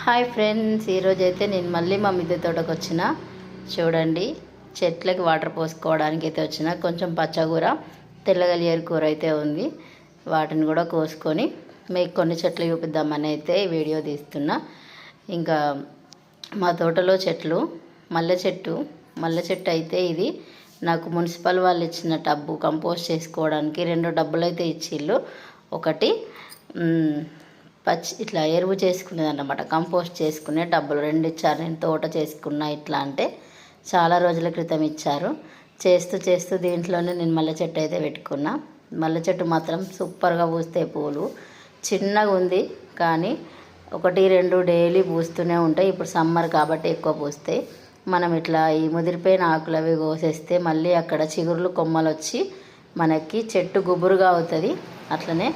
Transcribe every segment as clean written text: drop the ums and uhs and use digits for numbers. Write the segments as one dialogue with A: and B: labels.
A: Hi friends, ఈరోజైతే నేను మళ్ళీ మా మిద్దె తోటకు వచ్చిన. చూడండి, చెట్లకి వాటర్ పోసుకోవడానికి అయితే వచ్చిన. కొంచెం పచ్చకూర, తెల్లగలియేరు కూర అయితే ఉంది. వాటిని కూడా కోసుకొని మీకు కొన్ని చెట్లు చూపిద్దామని అయితే ఈ వీడియో తీస్తున్నా. ఇంకా మా తోటలో చెట్లు మల్లె చెట్టు అయితే ఇది నాకు మున్సిపల్ వాళ్ళు ఇచ్చిన టబ్బు కంపోస్ట్ చేసుకోవడానికి 2 డబ్బులు అయితే ఇచ్చిళ్ళు. ఒకటి ఇట్లా ఎరువు చేసుకునేది అన్నమాట, కంపోస్ట్ చేసుకునే డబ్బులు 2 ఇచ్చారు. నేను తోట చేసుకున్నా ఇట్లా అంటే చాలా రోజుల క్రితం ఇచ్చారు. చేస్తూ దీంట్లోనే నేను మల్లె చెట్టు అయితే పెట్టుకున్నా. మల్లె చెట్టు మాత్రం సూపర్గా పూస్తాయి పూలు. చిన్నగా ఉంది కానీ 1-2 డైలీ పూస్తూనే ఉంటాయి. ఇప్పుడు సమ్మర్ కాబట్టి ఎక్కువ పూస్తాయి. మనం ఇట్లా ఈ ముదిరిపోయిన ఆకులు అవి కోసేస్తే మళ్ళీ అక్కడ చిగురులు కొమ్మలు వచ్చి మనకి చెట్టు గుబురుగా అవుతుంది. అట్లనే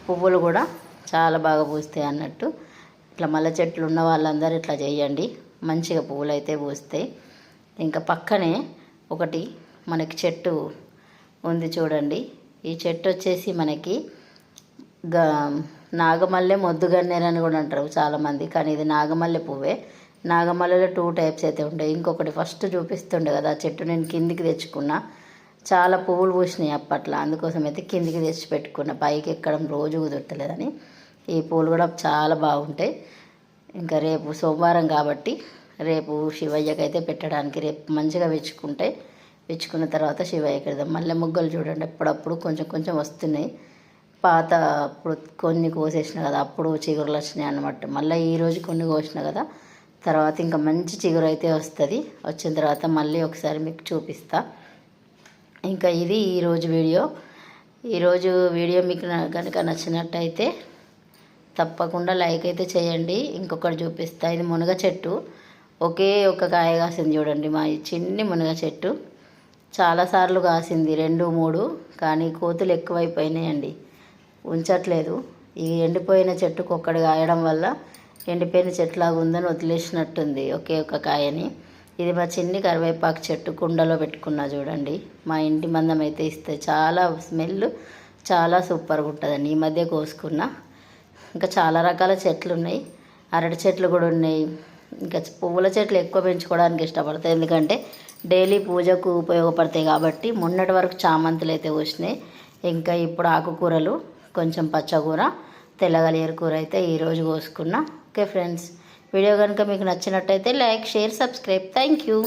A: పువ్వులు కూడా చాలా బాగా పూస్తాయి అన్నట్టు. ఇట్లా మల్లె చెట్లు ఉన్న వాళ్ళందరూ ఇట్లా చేయండి, మంచిగా పువ్వులు అయితే పూస్తాయి. ఇంకా పక్కనే ఒకటి మనకి చెట్టు ఉంది చూడండి. ఈ చెట్టు వచ్చేసి మనకి నాగమల్లె మొద్దుగన్నేరు అని కూడా అంటారు చాలామంది, కానీ ఇది నాగమల్లె పువ్వే. నాగమల్లెలో 2 టైప్స్ అయితే ఉంటాయి. ఇంకొకటి ఫస్ట్ చూపిస్తుండే కదా ఆ చెట్టు, నేను కిందికి తెచ్చుకున్నా. చాలా పువ్వులు పూసినాయి అప్పట్లో, అందుకోసం అయితే కిందికి తెచ్చి పెట్టుకున్నా. పైకి ఎక్కడం రోజు కుదరలేదని. ఈ పూలు కూడా చాలా బాగుంటాయి. ఇంకా రేపు సోమవారం కాబట్టి రేపు శివయ్యకి అయితే పెట్టడానికి రేపు మంచిగా విచ్చుకున్న తర్వాత శివయ్యకి వెళ్దాం. మల్లె మొగ్గలు చూడండి, అప్పుడప్పుడు కొంచెం వస్తున్నాయి. పాత అప్పుడు కొన్ని కోసేసిన కదా, అప్పుడు చిగురులు వచ్చినాయి అన్నమాట. మళ్ళీ ఈరోజు కొన్ని కోసిన కదా, తర్వాత ఇంకా మంచి చిగురు అయితే వస్తుంది. వచ్చిన తర్వాత మళ్ళీ ఒకసారి మీకు చూపిస్తా. ఇంకా ఇది ఈరోజు వీడియో మీకు కనుక నచ్చినట్టయితే తప్పకుండా లైక్ అయితే చేయండి. ఇంకొకటి చూపిస్తా. ఇది మునగ చెట్టు, ఒకే ఒక కాయ కాసింది చూడండి. మా చిన్ని మునగ చెట్టు చాలాసార్లు కాసింది, 2-3, కానీ కోతులు ఎక్కువైపోయినాయండి, ఉంచట్లేదు. ఈ ఎండిపోయిన చెట్టుకు ఒక్కడి కాయడం వల్ల ఎండిపోయిన చెట్టులాగా ఉందని వదిలేసినట్టుంది ఒకే ఒక కాయని. ఇది మా చిన్ని కరివేపాకు చెట్టు, కుండలో పెట్టుకున్నా చూడండి. మా ఇంటి మందం అయితే ఇస్తే చాలా స్మెల్ చాలా సూపర్గా ఉంటుందండి. ఈ మధ్య కోసుకున్నా. ఇంకా చాలా రకాల చెట్లు ఉన్నాయి, అరటి చెట్లు కూడా ఉన్నాయి. ఇంకా పువ్వుల చెట్లు ఎక్కువ పెంచుకోవడానికి ఇష్టపడతాయి, ఎందుకంటే డైలీ పూజకు ఉపయోగపడతాయి కాబట్టి. మొన్నటి వరకు చామంతులు అయితే వచ్చినాయి. ఇంకా ఇప్పుడు ఆకుకూరలు, కొంచెం పచ్చకూర, తెల్లగలియేరు కూర అయితే ఈరోజు కోసుకున్నా. ఓకే ఫ్రెండ్స్, వీడియో కనుక మీకు నచ్చినట్టయితే like, share, subscribe. Thank you.